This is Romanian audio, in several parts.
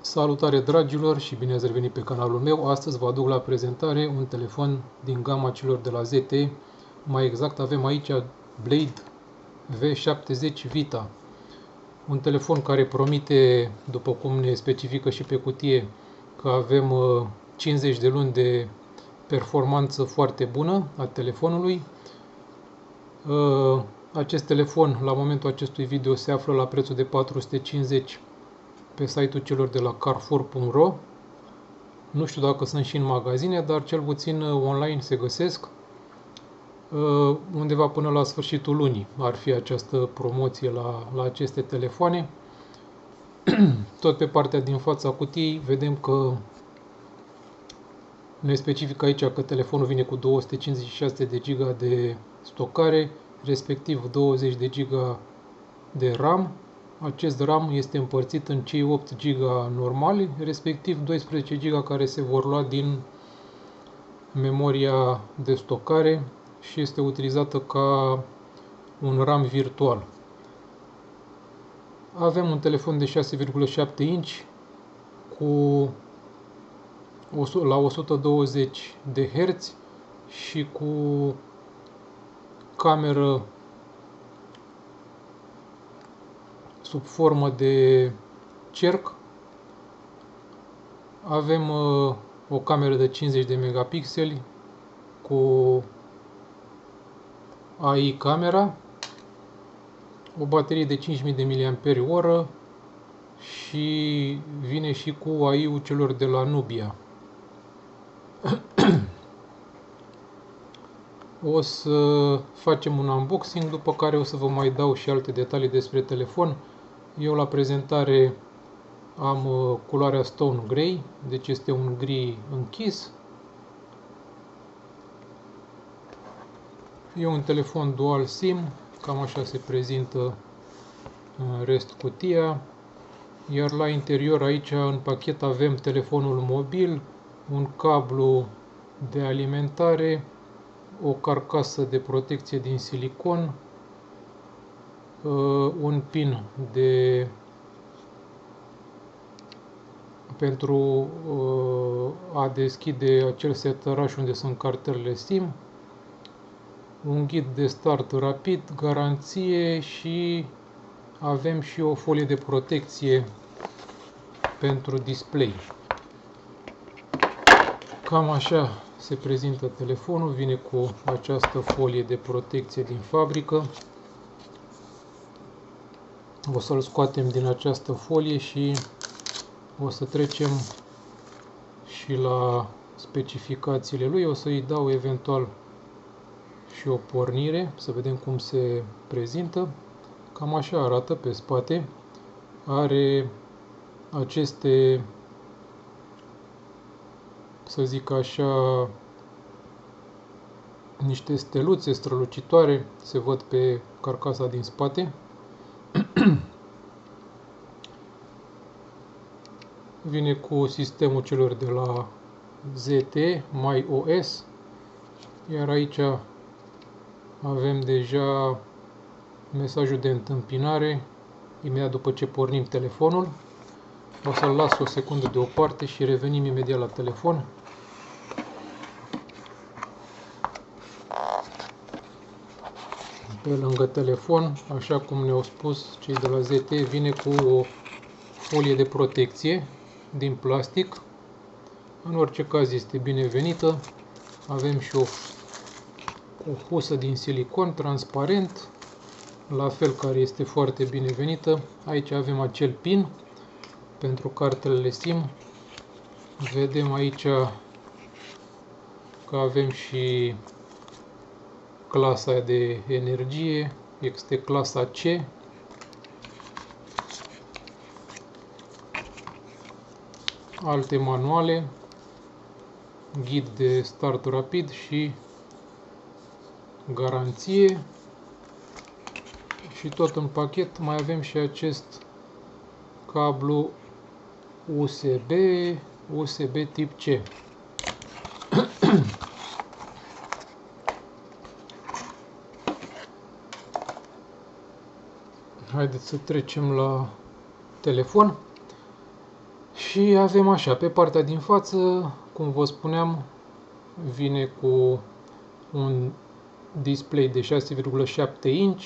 Salutare dragilor și bine ați revenit pe canalul meu. Astăzi vă aduc la prezentare un telefon din gama celor de la ZTE. Mai exact avem aici Blade V70 Vita. Un telefon care promite, după cum ne specifică și pe cutie, că avem 50 de luni de performanță foarte bună a telefonului. Acest telefon, la momentul acestui video, se află la prețul de 450 pe site-ul celor de la Carrefour.ro. Nu știu dacă sunt și în magazine, dar cel puțin online se găsesc. Undeva până la sfârșitul lunii ar fi această promoție la aceste telefoane. Tot pe partea din fața cutiei vedem că ne specifică aici că telefonul vine cu 256 de GB de stocare, respectiv 20 de GB de RAM. Acest RAM este împărțit în cei 8 GB normali, respectiv 12 GB care se vor lua din memoria de stocare și este utilizată ca un RAM virtual. Avem un telefon de 6,7 inch la 120 de Hz și cu cameră sub formă de cerc. Avem o cameră de 50 de megapixeli cu AI camera, o baterie de 5000 de mAh și vine și cu AI-ul celor de la Nubia. O să facem un unboxing, după care o să vă mai dau și alte detalii despre telefon. Eu la prezentare am culoarea Stone Grey, deci este un gri închis. E un telefon dual SIM, cam așa se prezintă în rest cutia. Iar la interior aici în pachet avem telefonul mobil, un cablu de alimentare, o carcasă de protecție din silicon, un pin pentru a deschide acel setăraș unde sunt cartelele SIM, un ghid de start rapid, garanție și avem și o folie de protecție pentru display. Cam așa se prezintă telefonul, vine cu această folie de protecție din fabrică. O să-l scoatem din această folie și o să trecem și la specificațiile lui. O să-i dau eventual și o pornire, să vedem cum se prezintă. Cam așa arată pe spate. Are aceste, să zic așa, niște steluțe strălucitoare, se văd pe carcasa din spate. Vine cu sistemul celor de la ZTE, MyOS, iar aici avem deja mesajul de întâmpinare imediat după ce pornim telefonul. O să-l las o secundă deoparte și revenim imediat la telefon. Pe lângă telefon, așa cum ne-au spus cei de la ZTE, vine cu o folie de protecție din plastic. În orice caz este binevenită. Avem și o husă din silicon transparent, la fel, care este foarte binevenită. Aici avem acel pin pentru cartelele SIM. Vedem aici că avem și clasa de energie, este clasa C. Alte manuale, ghid de start rapid și garanție. Și tot în pachet mai avem și acest cablu USB tip C. Haideți să trecem la telefon. Și avem așa, pe partea din față, cum vă spuneam, vine cu un display de 6,7 inch,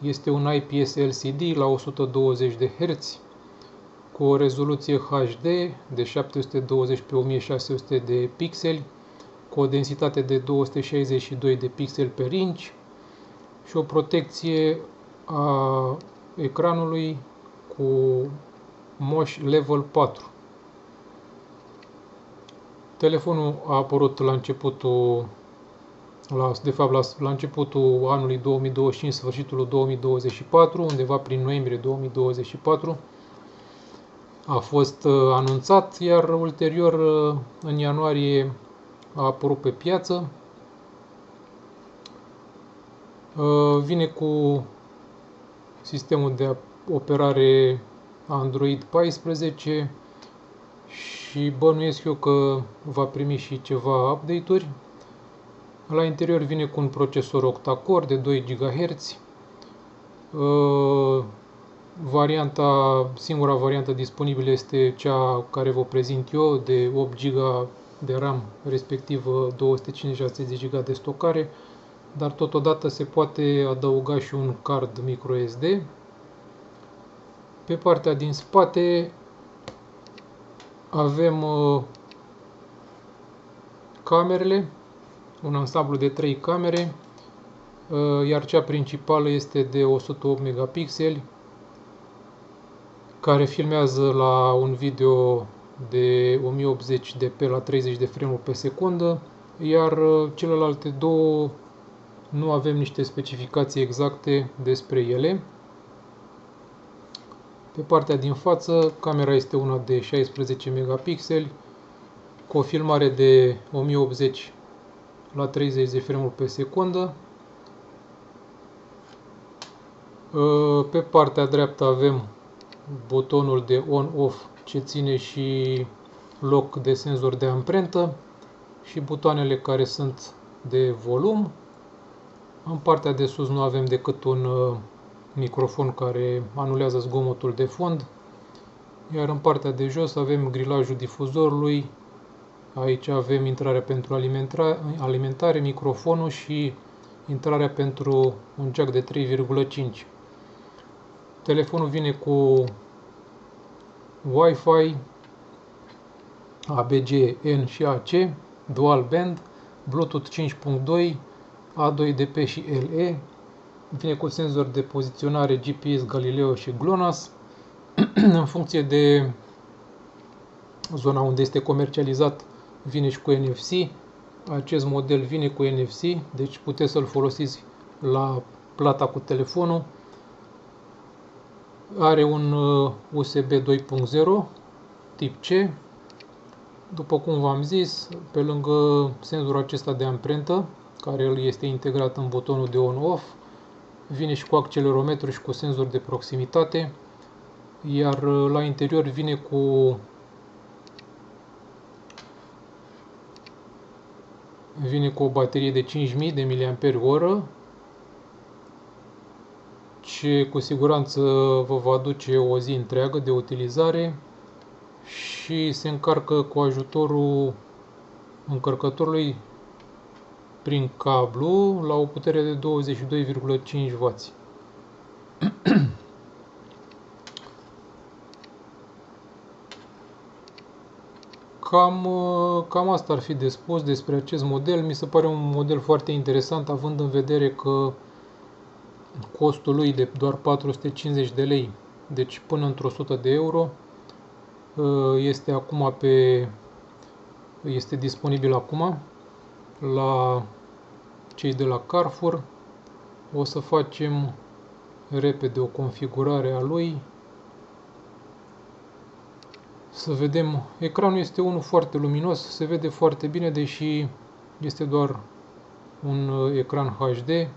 este un IPS LCD la 120 de Hz, cu o rezoluție HD de 720 pe 1600 de pixeli, cu o densitate de 262 de pixeli per inch și o protecție a ecranului cu Mosh Level 4. Telefonul a apărut la începutul, la începutul anului 2025, sfârșitul 2024, undeva prin noiembrie 2024 a fost anunțat, iar ulterior în ianuarie a apărut pe piață. Vine cu sistemul de operare Android 14 și bănuiesc eu că va primi și ceva update-uri. La interior vine cu un procesor octa-core de 2 GHz. Singura variantă disponibilă este cea care vă prezint eu, de 8 GB de RAM, respectiv 256 de GB de stocare, dar totodată se poate adăuga și un card microSD. Pe partea din spate avem camerele, un ansamblu de 3 camere, iar cea principală este de 108 megapixeli, care filmează la un video de 1080p la 30 de frame pe secundă, iar celelalte două nu avem niște specificații exacte despre ele. Pe partea din față, camera este una de 16 megapixeli, cu o filmare de 1080 la 30 de frame pe secundă. Pe partea dreaptă avem butonul de on-off, ce ține și loc de senzor de amprentă, și butoanele care sunt de volum. În partea de sus nu avem decât un microfon care anulează zgomotul de fond, iar în partea de jos avem grilajul difuzorului. Aici avem intrarea pentru alimentare, microfonul și intrarea pentru un jack de 3,5. Telefonul vine cu Wi-Fi, ABG, N și AC, dual band, Bluetooth 5.2, A2DP și LE. Vine cu senzor de poziționare GPS, Galileo și GLONASS. În funcție de zona unde este comercializat, vine și cu NFC. Acest model vine cu NFC, deci puteți să-l folosiți la plata cu telefonul. Are un USB 2.0 tip C. După cum v-am zis, pe lângă senzorul acesta de amprentă, care este integrat în butonul de on-off, vine și cu accelerometru și cu senzor de proximitate, iar la interior vine cu o baterie de 5000 de mAh, ce cu siguranță vă va aduce o zi întreagă de utilizare, și se încarcă cu ajutorul încărcătorului prin cablu la o putere de 22,5W. Cam asta ar fi de spus despre acest model. Mi se pare un model foarte interesant, având în vedere că costul lui de doar 450 de lei, deci până într-o 100 de euro, este disponibil acum la cei de la Carrefour. O să facem repede o configurare a lui. Să vedem, ecranul este unul foarte luminos, se vede foarte bine, deși este doar un ecran HD,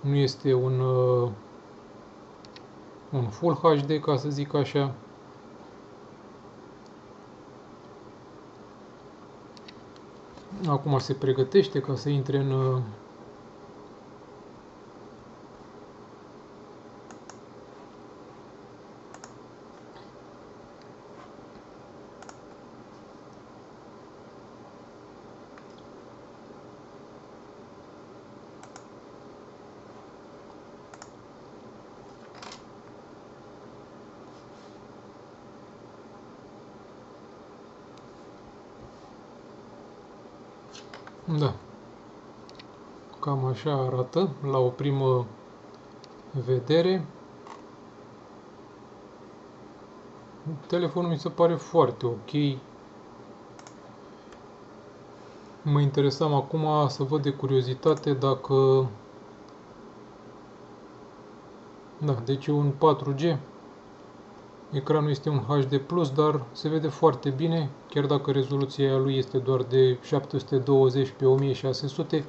nu este un Full HD, ca să zic așa. Acum se pregătește ca să intre în Da. Cam așa arată la o primă vedere. Telefonul mi se pare foarte ok. Mă interesam acum să văd de curiozitate dacă... Da, deci e un 4G. Ecranul este un HD+, dar se vede foarte bine, chiar dacă rezoluția lui este doar de 720 pe 1600.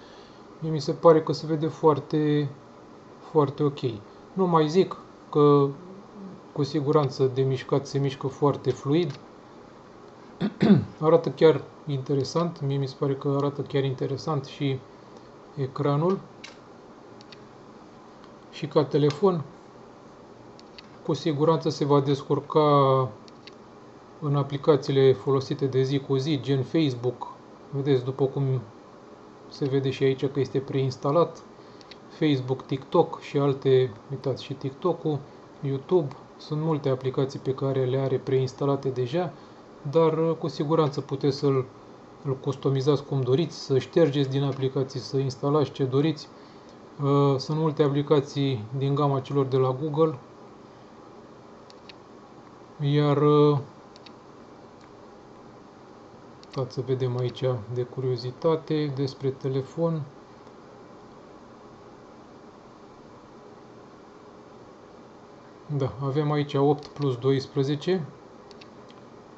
Mie mi se pare că se vede foarte, foarte ok. Nu mai zic că cu siguranță de mișcat se mișcă foarte fluid. Arată chiar interesant, mie mi se pare că arată chiar interesant și ecranul. Și ca telefon, cu siguranță se va descurca în aplicațiile folosite de zi cu zi, gen Facebook. Vedeți, după cum se vede și aici că este preinstalat. Facebook, TikTok și alte, uitați, și TikTok-ul, YouTube. Sunt multe aplicații pe care le are preinstalate deja, dar cu siguranță puteți să-l customizați cum doriți, să ștergeți din aplicații, să instalați ce doriți. Sunt multe aplicații din gama celor de la Google, iar stați să vedem aici de curiozitate despre telefon. Da, avem aici 8 plus 12,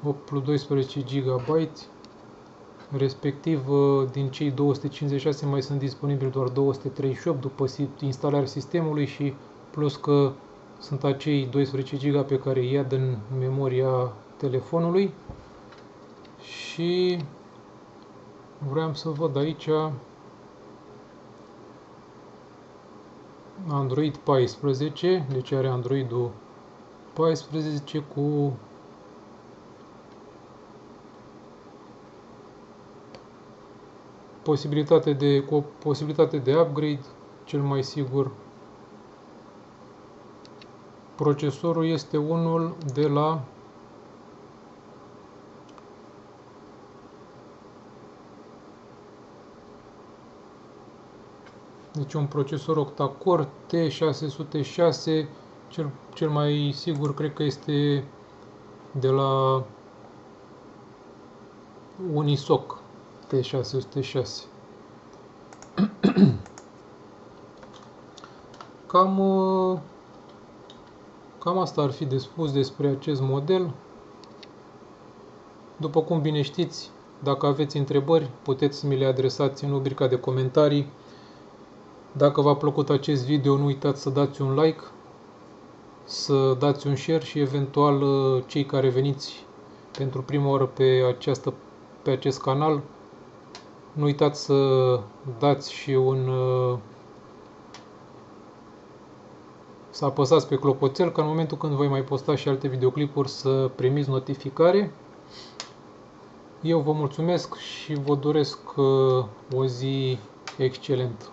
8 plus 12 GB, respectiv din cei 256 mai sunt disponibili doar 238 după instalarea sistemului și plus că sunt acei 12 GB pe care îi ia din memoria telefonului. Și vreau să văd aici Android 14, deci are Android-ul 14 cu o posibilitate de upgrade, cel mai sigur. Procesorul este unul de la deci un procesor octa-core T606, cel mai sigur cred că este de la Unisoc T606. Cam asta ar fi de spus despre acest model. După cum bine știți, dacă aveți întrebări, puteți să mi le adresați în rubrica de comentarii. Dacă v-a plăcut acest video, nu uitați să dați un like, să dați un share și eventual cei care veniți pentru prima oară pe acest canal, nu uitați să dați și să apăsați pe clopoțel ca în momentul când voi mai posta și alte videoclipuri să primiți notificare. Eu vă mulțumesc și vă doresc o zi excelentă.